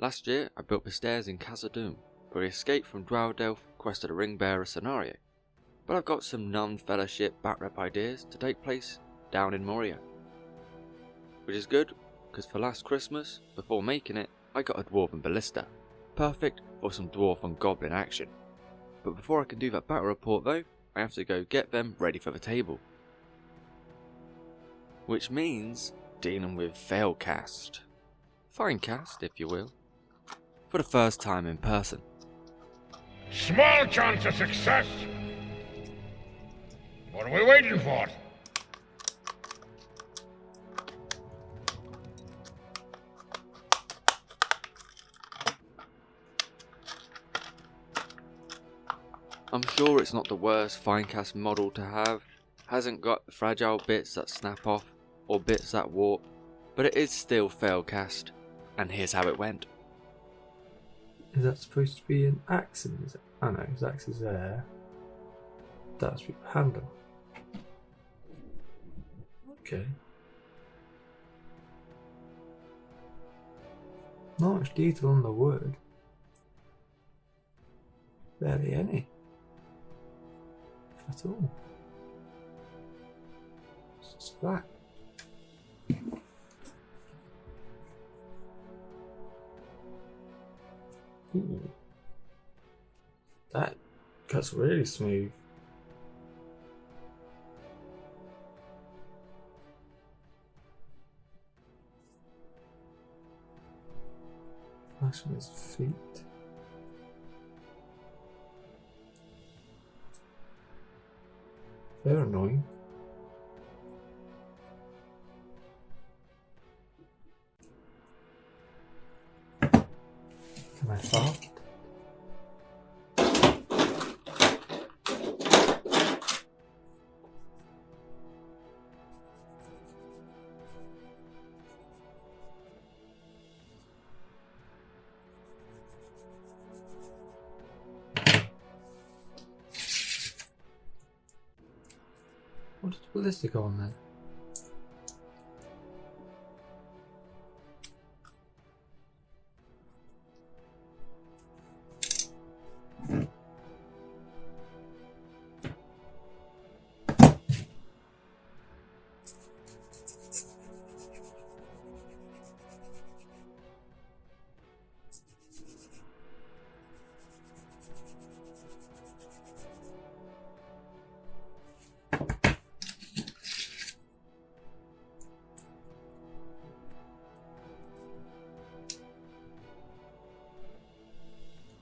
Last year I built the stairs in Khazad-dûm for the escape from Dwarves Quest of the Ringbearer scenario, but I've got some non-fellowship backrep ideas to take place down in Moria. Which is good, because for last Christmas, before making it, I got a Dwarven Ballista, perfect for some dwarf and goblin action. But before I can do that battle report though, I have to go get them ready for the table. Which means dealing with Failcast. Finecast, if you will. For the first time in person. Small chance of success. What are we waiting for? I'm sure it's not the worst Finecast model to have, hasn't got the fragile bits that snap off or bits that warp, but it is still Failcast, and here's how it went. Is that supposed to be an axe? Is it? Oh no, his axe is there. That's the handle. Okay. Not much detail on the wood. Barely any. At all. What's that? Ooh. That cuts really smooth. Flash on his feet. They're annoying. Can I fart? What does Ballista go on there?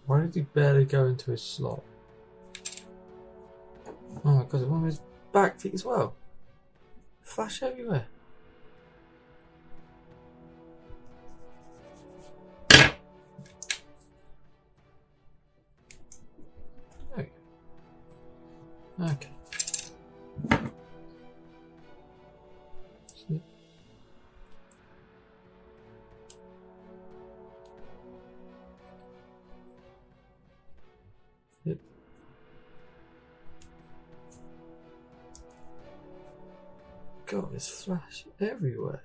Why did he barely go into his slot? Oh my god, one of his back feet as well. Flash everywhere. There we go. Okay. Snip. Snip. God, there's flash everywhere.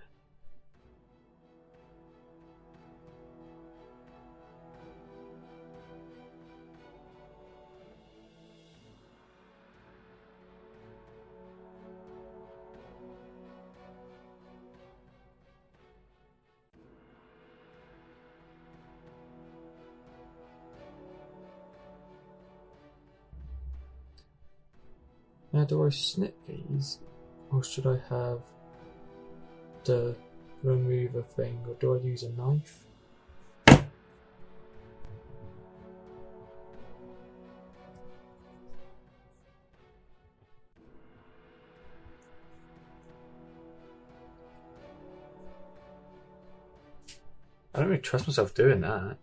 Now, do I snip these, or should I have the remover thing, or do I use a knife? I don't really trust myself doing that.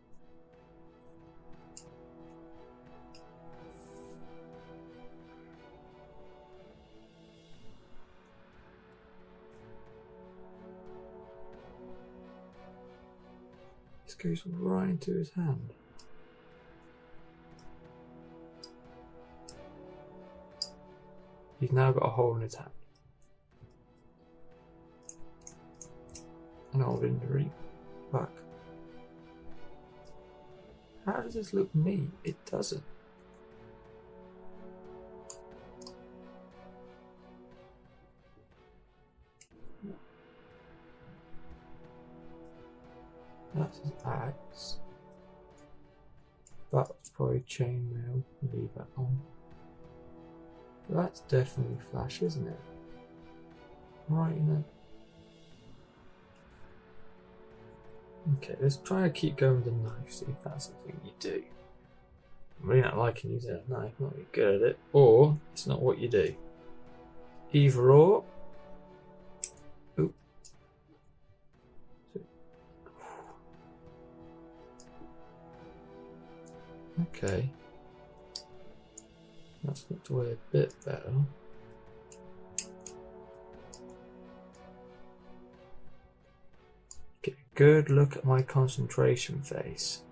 This goes right into his hand. He's now got a hole in his hand. An old injury back. How does this look neat? It doesn't. That's his axe. That's probably chainmail. Leave that on. That's definitely flash, isn't it? Right in it. Okay, let's try to keep going with the knife, see if that's the thing you do. I'm really not liking using a knife, not really good at it, or it's not what you do. Either or. Oop. Okay. That's looked away a bit better. Get a good look at my concentration phase.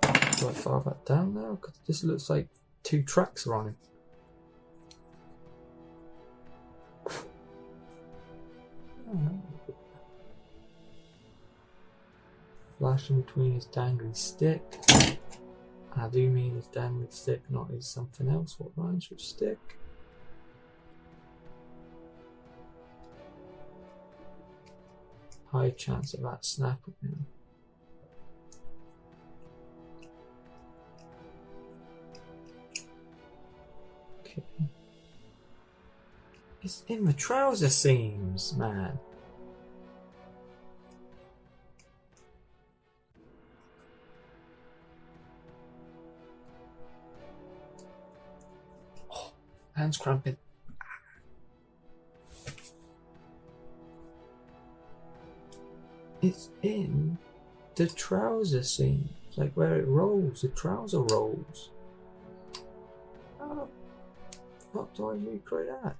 Do I file that down now? Because this looks like 2 tracks are on him. Flashing between his dangly stick. I do mean his dangly stick, not his something else. What rhymes with stick? High chance of that snapping him. Okay. It's in the trouser seams, man. Oh, hands cramping. It's in the trouser seam. It's like where it rolls, the trouser rolls. How the fuck do I recreate that?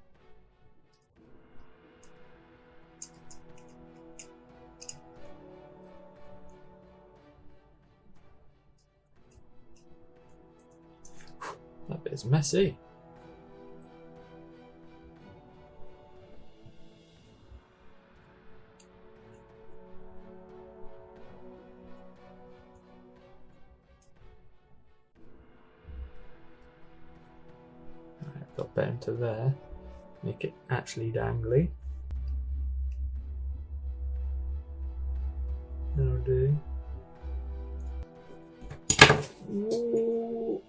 That bit is messy. Alright, got better into there. Make it actually dangly. That'll do. Ooh.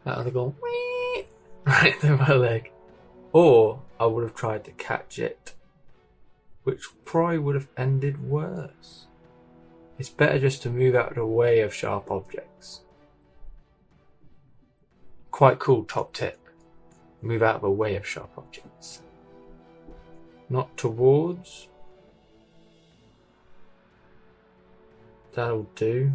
That would have gone wee right through my leg. Or I would have tried to catch it, which probably would have ended worse. It's better just to move out of the way of sharp objects. Quite cool top tip. Move out of the way of sharp objects. Not towards. That'll do.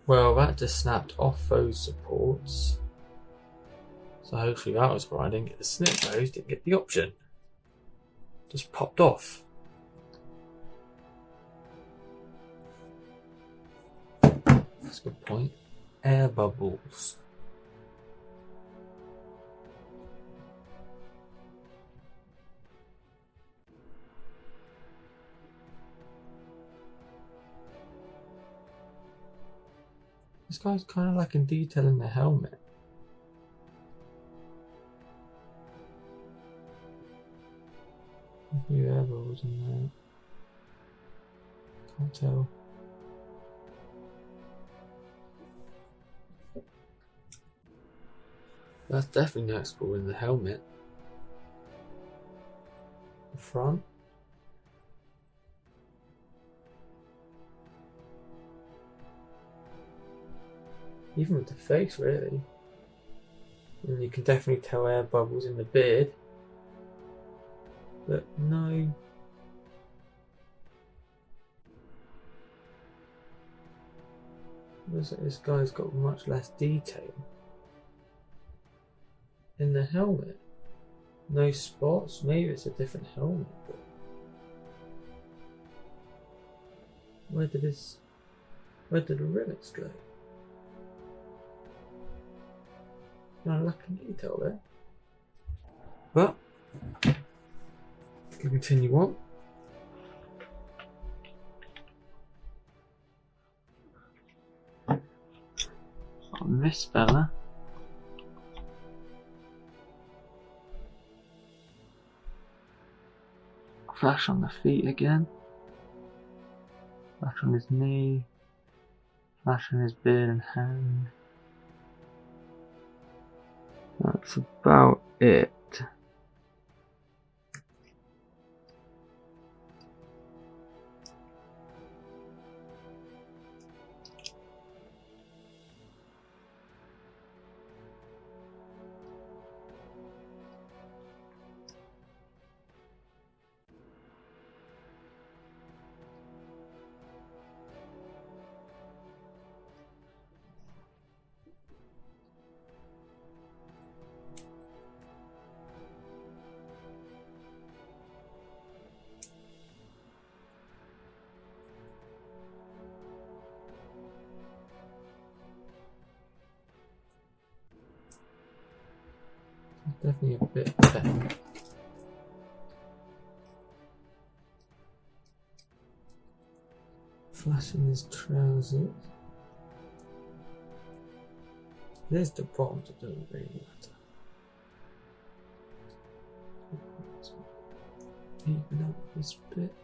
Well, that just snapped off those supports. So hopefully that was why I didn't get the snip those, didn't get the option. Just popped off. That's a good point. Air bubbles. This guy's kind of like in detail in the helmet. A few air bubbles in there. Can't tell. That's definitely noticeable in the helmet. The front. Even with the face, really. And you can definitely tell air bubbles in the beard. But no. Looks like this guy's got much less detail in the helmet. No spots. Maybe it's a different helmet. But where did the rivets go? No lack of detail there. But we can continue on. On this fella. Flash on the feet again. Flash on his knee. Flash on his beard and hand. That's about it. Definitely a bit better. Flashing his trousers. There's the bottoms, it doesn't really matter. Even up this bit.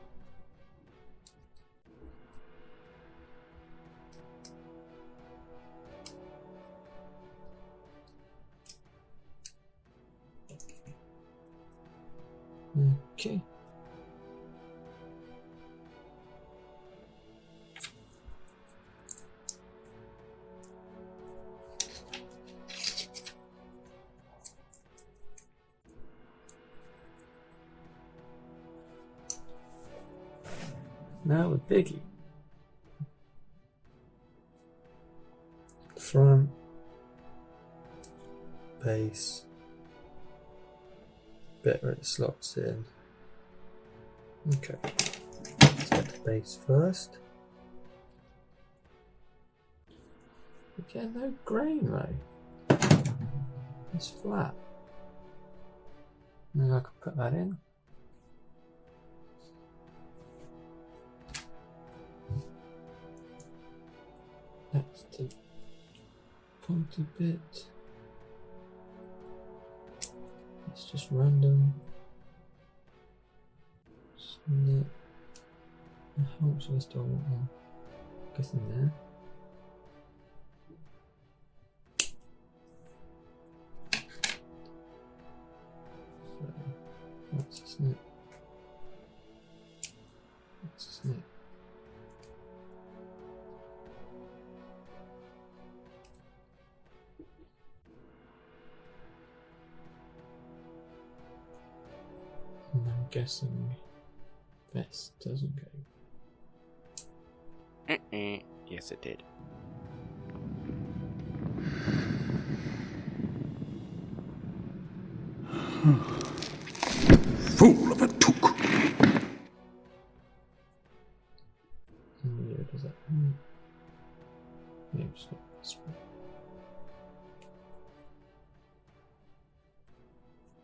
Okay. Now with Biggie. Front, base, bit where it slots in. Okay, let's get the base first. Again, no grain though. It's flat. Maybe I can put that in. That's the pointy bit. It's just random. Snip. How much of this do I want now? I guess in there. So, what's a snip? What's a snip? And I'm guessing vest doesn't go. Yes, it did. Fool of a took. Yeah, does that mean? Maybe it's not this way.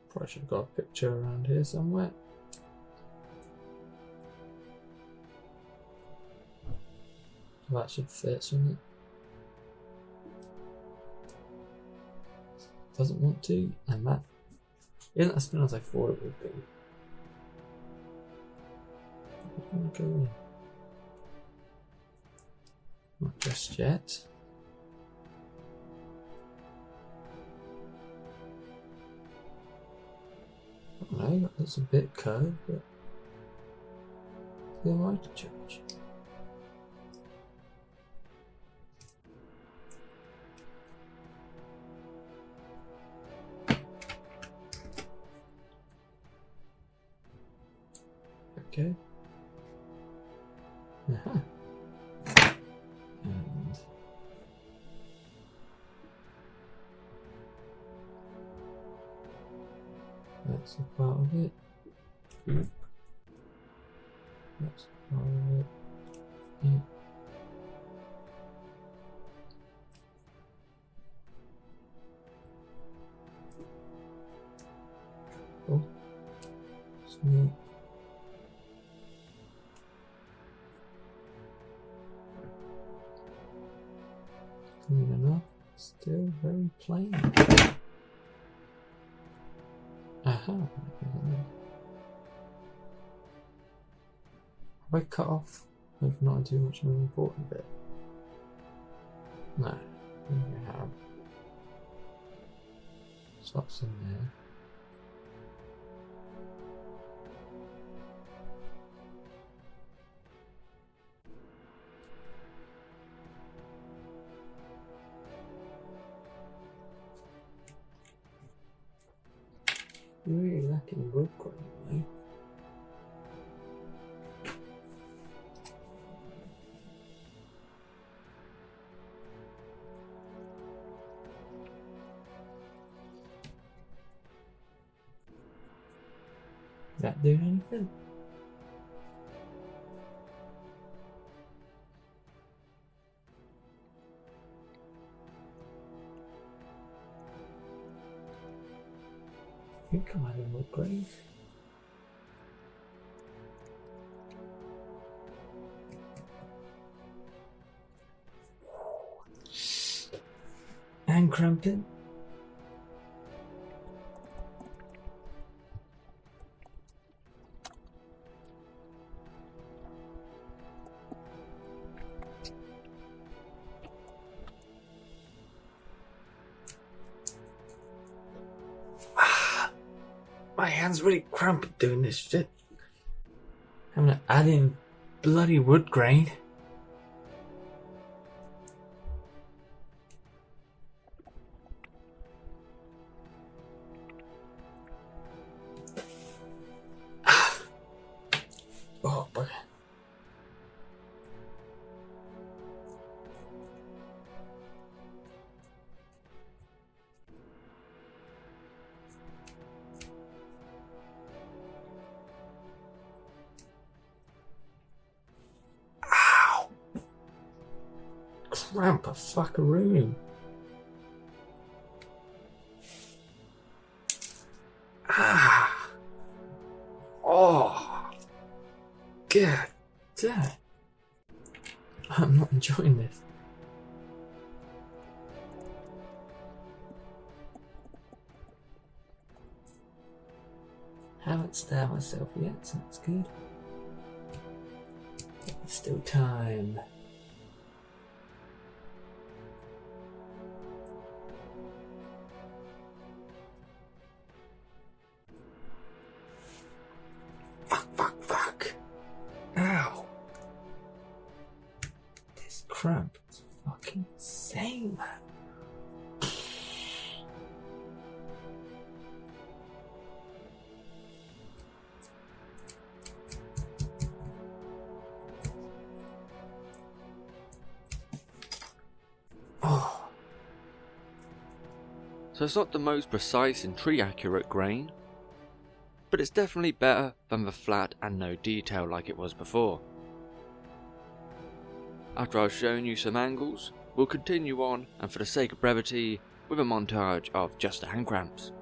Probably should have got a picture around here somewhere. That should fit, shouldn't it? Doesn't want to, and that isn't as thin as I thought it would be. I want to go in. Not just yet. I don't know, that's a bit curved, but who am I to judge? Okay. And That's a part of it. Oop. That's a part of it. Yeah. Oh. Snake. Clean enough. Still very plain. Aha. Have I cut off? I've not too much of an important bit. No. I think I have. Slots in there. You're really lacking wood grain, though. Is that doing anything? I think I'm having wood grain. And cramping. My hands really cramped doing this shit. I'm gonna add in bloody wood grain. Oh, bugger. Cramp a fuckaroo. Ah. Oh. God damn. I'm not enjoying this. Haven't stabbed myself yet, so that's good. Still time. Fuck. Ow. This cramp is fucking insane, man. Oh. So it's not the most precise and tree accurate grain, but it's definitely better than the flat and no detail like it was before. After I've shown you some angles, we'll continue on, and for the sake of brevity, with a montage of just the hand cramps.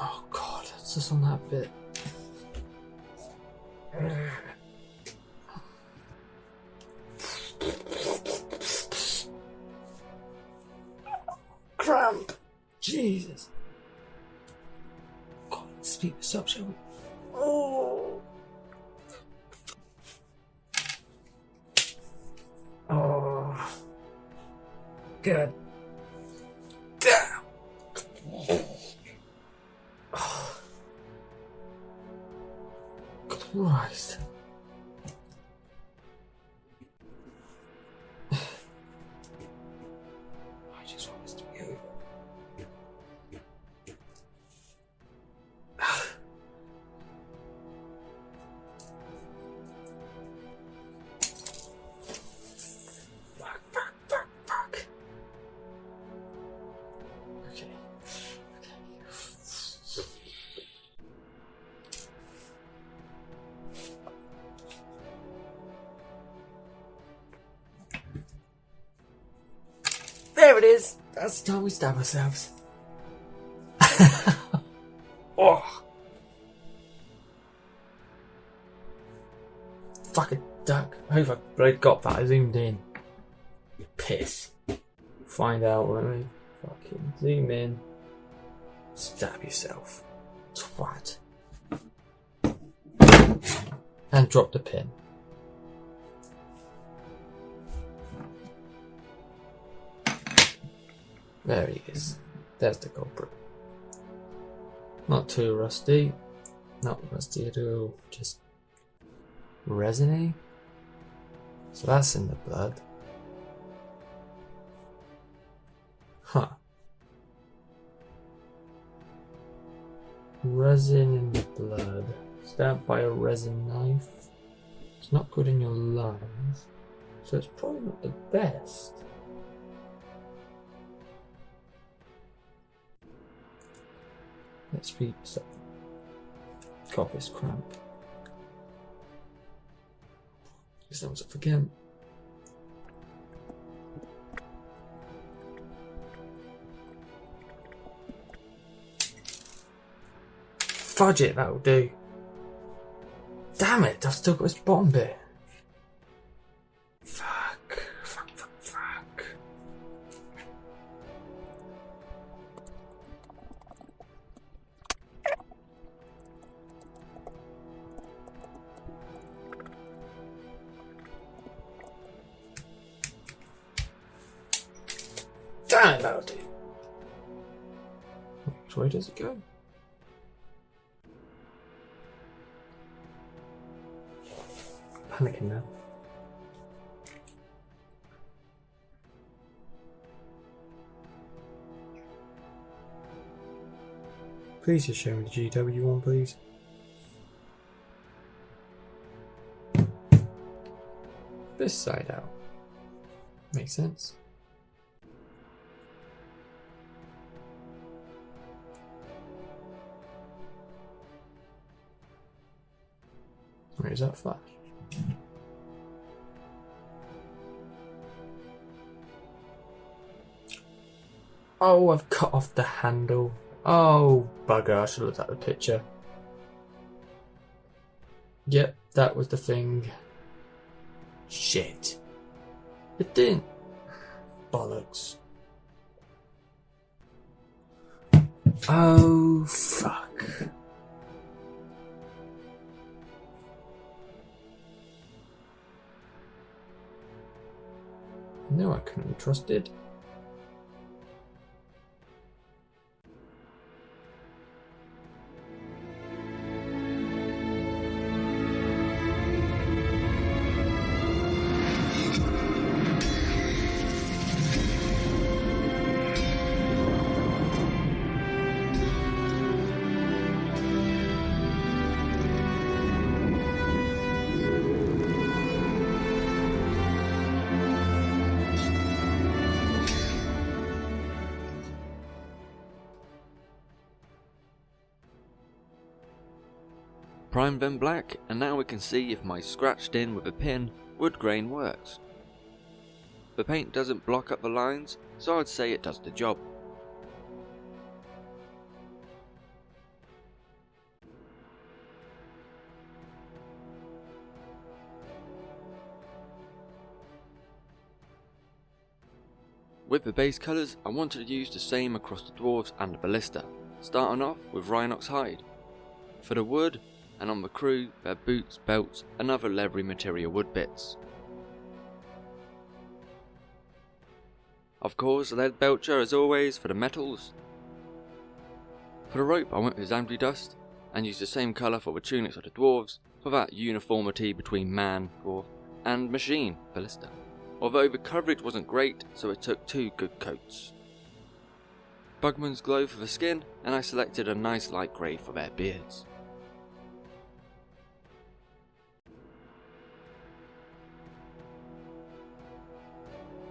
Oh god, it's just on that bit. Cramp! Jesus. God, let's speed this up, shall we? Oh! Oh. God. Damn! Oh. Christ. I just want this to be over. it is. That's the time we stab ourselves. Oh. Fucking duck. I hope I got that. I zoomed in. You piss. Find out when we fucking zoom in. Stab yourself. Twat. And drop the pin. There he is. There's the culprit. Not too rusty. Not rusty at all. Just resiny. So that's in the blood. Huh. Resin in the blood. Stabbed by a resin knife. It's not good in your lungs. So it's probably not the best. Let's speed this up. Cough is cramp. This one's up again. Fudge it, that'll do. Damn it, I've still got this bottom bit. Fuck. Damn it, that'll do. Which way does it go? Panicking now. Please just show me the GW one, please. This side out. Makes sense. Where is that flash? Oh, I've cut off the handle. Oh, bugger, I should have looked at the picture. Yep, that was the thing. Shit. It didn't. Bollocks. Oh, fuck. No, I couldn't be trusted. Primed them black, and now we can see if my scratched in with a pin wood grain works. The paint doesn't block up the lines, so I'd say it does the job. With the base colours, I wanted to use the same across the Dwarves and the Ballista, starting off with Rhinox hide. For the wood, and on the crew, their boots, belts and other leathery material wood bits. Of course, lead belcher as always for the metals. For the rope I went with Zambri dust, and used the same colour for the tunics of the Dwarves for that uniformity between man, dwarf and machine, Ballista. Although the coverage wasn't great, so it took 2 good coats. Bugman's glow for the skin, and I selected a nice light grey for their beards.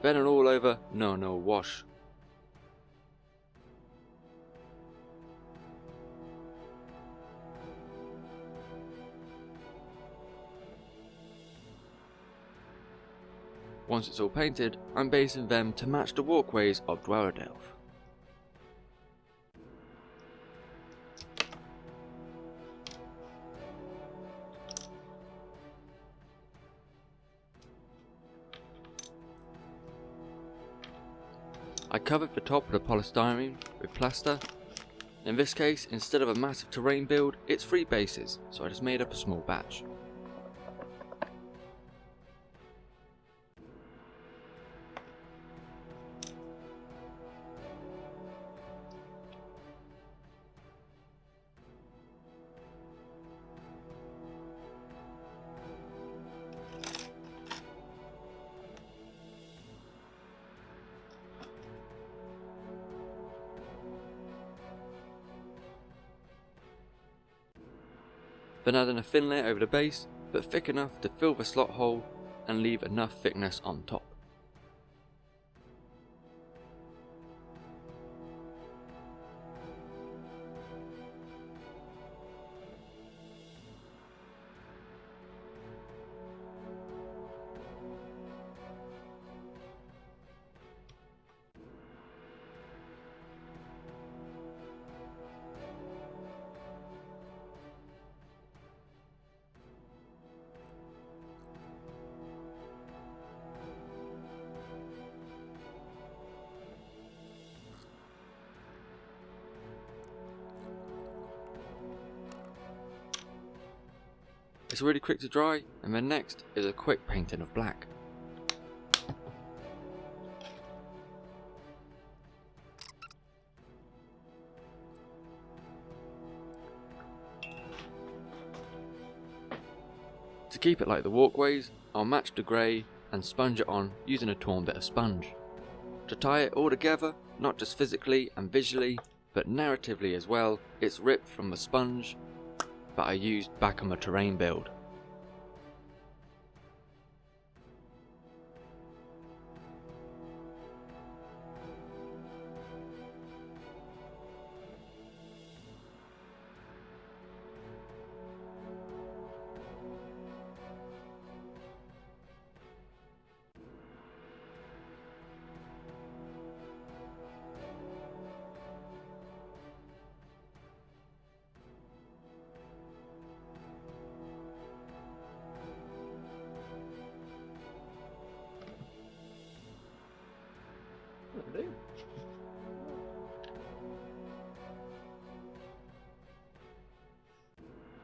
Then an all over no wash. Once it's all painted, I'm basing them to match the walkways of Dwarven. I covered the top of the polystyrene with plaster. In this case, instead of a massive terrain build, it's 3 bases, so I just made up a small batch. Then adding a thin layer over the base, but thick enough to fill the slot hole and leave enough thickness on top. It's really quick to dry, and then next is a quick painting of black. To keep it like the walkways, I'll match the grey and sponge it on using a torn bit of sponge. To tie it all together, not just physically and visually, but narratively as well, it's ripped from the sponge that I used back on the terrain build.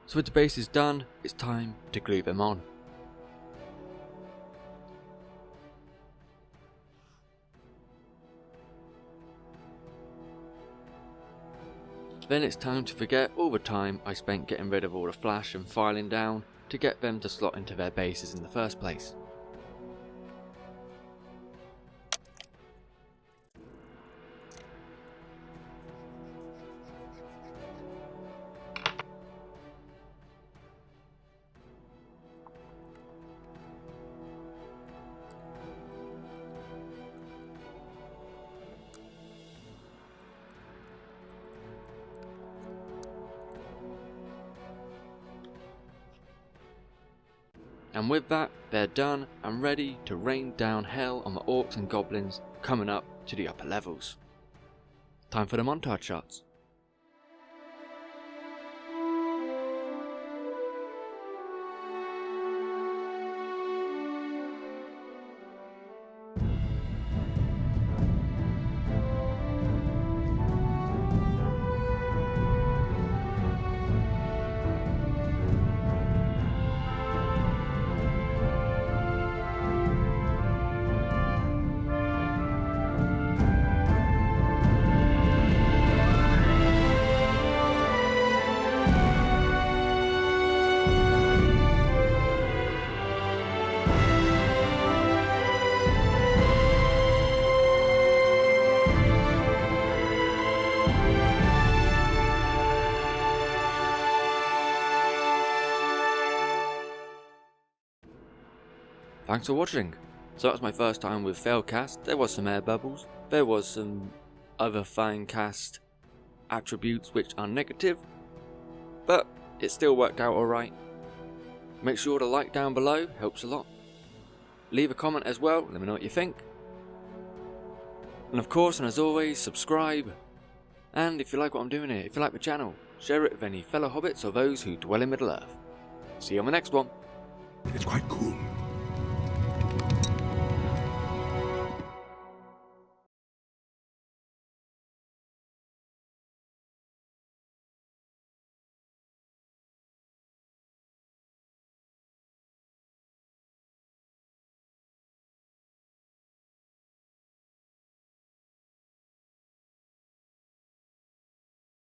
So with the bases done, it's time to glue them on. Then it's time to forget all the time I spent getting rid of all the flash and filing down to get them to slot into their bases in the first place. And with that, they're done and ready to rain down hell on the orcs and goblins coming up to the upper levels. Time for the montage shots. Thanks for watching. So that was my first time with Failcast. There was some air bubbles, there was some other Finecast attributes which are negative, but it still worked out alright. Make sure to like down below, helps a lot. leave a comment as well, let me know what you think. And of course, and as always, subscribe. And if you like what I'm doing here, if you like my channel, share it with any fellow hobbits or those who dwell in Middle-earth. See you on the next one. It's quite cool.